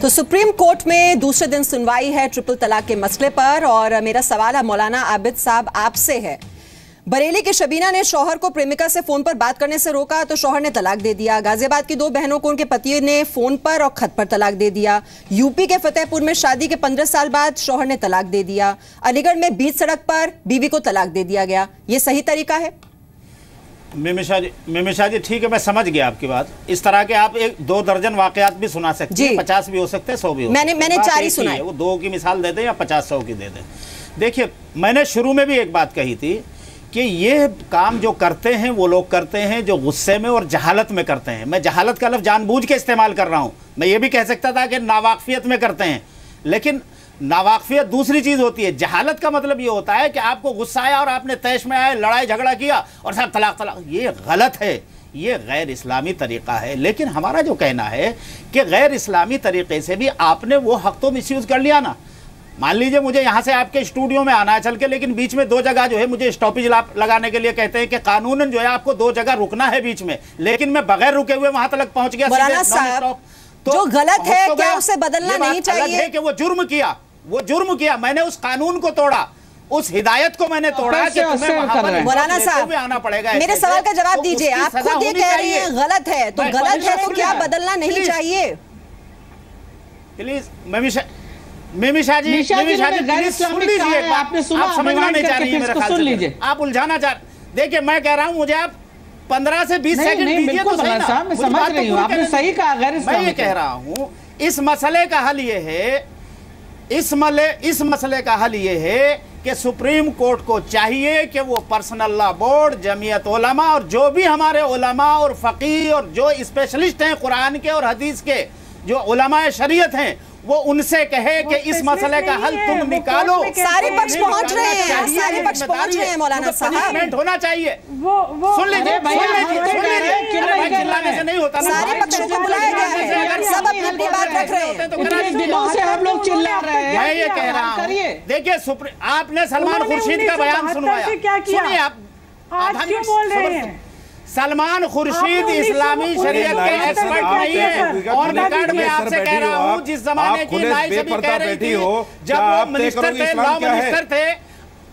तो supreme court में दूसरे दिन सुनवाई है ट्रिपल तलाक के मसले पर और मेरा सवाल है मौलाना आबिद साहब आपसे है। बरेली की शबीना ने शौहर को प्रेमिका से फोन पर बात करने से रोका तो शौहर ने तलाक दे दिया। गाजियाबाद की 2 बहनों को उनके पति ने फोन पर और खत पर तलाक दे दिया। यूपी के फतेहपुर में शादी के 15 साल बाद शौहर ने तलाक दे दिया। अलीगढ़ में बीच सड़क पर बीवी को तलाक दे दिया गया। ये सही तरीका है? मिमिशा जी ठीक है, मैं समझ गया आपकी बात। इस तरह के आप 1-2 दर्जन वाकयात भी सुना सकते हैं, 50 भी हो सकते हैं, 100 भी हो सकते हैं। मैंने 4 ही सुनाए। वो 2 की मिसाल दे दें या 50-100 की दे दें। देखिए, मैंने शुरू में भी एक बात कही थी कि ये काम जो करते हैं वो लोग करते हैं जो गुस्से में और जहालत में करते हैं। मैं जहालत का लफ्ज़ जानबूझ के इस्तेमाल कर रहा हूँ। मैं ये भी कह सकता था कि नावाकफियत में करते हैं, लेकिन नावाकफियत दूसरी चीज़ होती है। जहालत का मतलब ये होता है कि आपको गुस्सा आया और आपने तैश में आए, लड़ाई झगड़ा किया और साहब तलाक तलाक। ये गलत है, ये गैर इस्लामी तरीक़ा है। लेकिन हमारा जो कहना है कि गैर इस्लामी तरीक़े से भी आपने वो हक़ तो मिसयूज़ कर लिया ना। मान लीजिए मुझे यहाँ से आपके स्टूडियो में आना है चल के, लेकिन बीच में 2 जगह जो है मुझे स्टॉपेज लगाने के लिए कहते हैं कि कानूनन जो है आपको 2 जगह रुकना है बीच में, लेकिन मैं बगैर रुके हुए वहां तक पहुंच गया। तो जो गलत है क्या उसे बदलना नहीं चाहिए? कि वो जुर्म किया, मैंने उस कानून को तोड़ा, उस हिदायत को मैंने तोड़ा कि मौलाना साहब आना पड़ेगा। मेरे सवाल का जवाब दीजिए। आप खुद ये कह रही हैं गलत है, तो गलत है तो क्या बदलना नहीं चाहिए? प्लीज मिमिशा जी प्लीज सुन लीजिए। आप समझना नहीं चाह रही है मेरे ख्याल से, आप उलझाना चाह। देखिए, मैं कह रहा हूं मुझे आप 15 से 20 सेकंड दीजिए तो सही ना। मैं समझ रही हूं, आपने सही कहा। मैं ये कह रहा हूं इस मसले का हल ये है, इस मसले का हल ये है कि सुप्रीम कोर्ट को चाहिए कि वो personal law board, Jamiat Ulama और जो भी हमारे उलमा और फकीह और जो स्पेशलिस्ट हैं कुरान के और हदीस के, जो उलमा शरीयत हैं, वो उनसे कहे कि इस मसले का हल तुम निकालो। सारे पक्ष पहुंच रहे हैं मौलाना साहब, होना चाहिए। सुन लीजिए, चिल्लाने से नहीं होता। सारे पक्षों को बुलाया गया है, अगर सब अपनी बात रख रहे हैं तो दिनों से हम लोग चिल्ला रहे हैं। मैं ये कह रहा हूँ, देखिए आपने सलमान खुर्शीद का बयान सुनवाया, सुनिए आप क्यों बोल रहे हैं? सलमान खुर्शीद इस्लामी शरीयत के एक्सपर्ट नहीं है। और रिकॉर्ड में आपसे कह रहा हूँ, जिस जमाने की नाई सभी कह रही थी, जब वो मिनिस्टर थे, लॉ मिनिस्टर थे,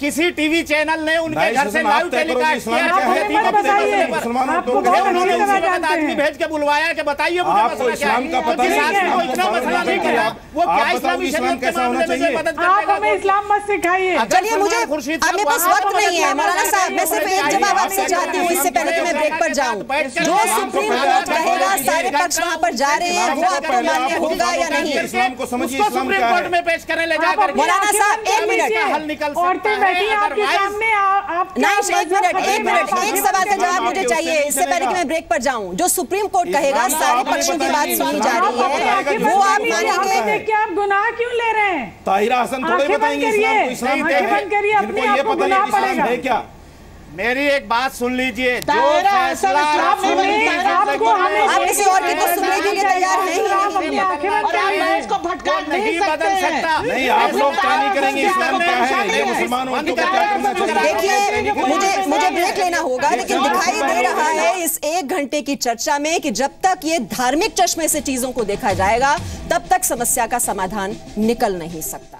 किसी टीवी चैनल ने उनके घर से लाइव टेलीकास्ट किया, उन्होंने उसी वक्त आदमी भेज के बुलवाया कि बताइए मुझे मसला क्या है। इतना मसला नहीं किया, वो क्या इस्लामी शरीयत के मामले में मदद करेगा? हमें इस्लाम मत सिखाइए। चलिए, मुझे मेरे पास वक्त नहीं है मौलाना साहब, मैं सिर्फ एक जवाब आपसे चाहती हूँ इससे पहले कि मैं ब्रेक पर जाऊँ। जो सुप्रीम कोर्ट कहेगा सारे पक्ष वहाँ पर जा रहे हैं, वो आपको मान्य होगा या नहीं? उसको सुप्रीम कोर्ट में पेश करने ले जाकर मौलाना साहब 1 मिनट हल निकल सकता है। आपके सामने आप नहीं, एक मिनट, एक सवाल का जवाब मुझे चाहिए इससे पहले कि मैं ब्रेक पर जाऊं। जो सुप्रीम कोर्ट कहेगा सारे पक्षों की बात सुनी जा रही है, वो आप मानेंगे? आप गुनाह क्यों ले रहे हैं? ताहिरा हसन थोड़े बताएंगे इस्लाम को, इस्लाम करिए, अपने आप को गुनाह पड़ेगा क्या? मेरी एक बात सुन लीजिए, जो फैसला आप किसी और की तो सुनने के लिए तैयार नहीं इसको भटका नहीं बदल सकता। नहीं, आप लोग क्या नहीं करेंगे? इस्लाम क्या है? ये मुसलमानों को क्या करना चाहिए? देखिए, मुझे ब्रेक लेना होगा, लेकिन दिखाई दे रहा है इस 1 घंटे की चर्चा में कि जब तक ये धार्मिक चश्मे से चीजों को देखा जाएगा तब तक समस्या का समाधान निकल नहीं सकता।